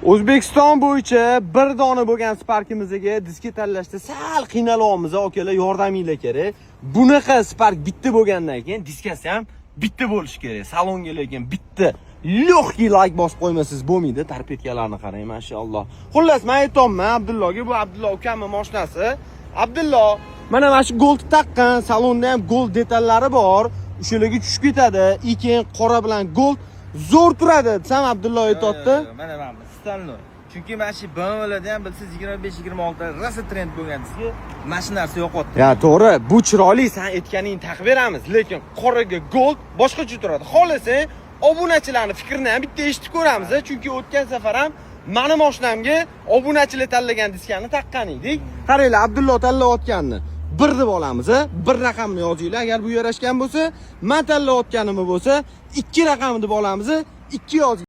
O'zbekiston bo'yicha bir dona bo'lgan Spark'imizga diski tanlashda sal qiynalyapmiz, akalar, yordaminglar kerak. Bunaqa Spark bitta bo'lgandan keyin diskasi ham bitta bo'lishi kerak. Salonga lekin bitta lyoxki like bosib qo'ymasangiz bo'lmaydi. Torpedkalarni qarang, mashalloh. Xullas, men aytayman Abdullohga, bu Abdulloh ukamning mashinasi. Abdulloh, mana shu gold taqqan, salonda ham gold detallari bor. O'shalarga tushib ketadi. Keyin qora bilan gold zo'r turadi. Sen Abdulloh aytayapti. Mana standart. Chunki mana shu BMWlarda ham bilsiz 25-26 rosa trend bo'lgan diski, mana shu narsa yo'qotdi. Ya to'g'ri, bu chiroyli, sen aytganingni taqib beramiz, lekin qoraga gold boshqacha turadi. Xohlasang, obunachilarning fikrini ham bitta eshitib ko'ramiz, chunki o'tgan safar ham meni mashinamga obunachilar tanlagan diskani taqqan edik. Qaranglar, Abdulloh tanlayotganini bir deb olamiz, bir raqamni yozinglar. Agar bu yarashgan bo'lsa, men tanlayotganim bo'lsa, ikki raqamni deb olamiz, ikki yozinglar.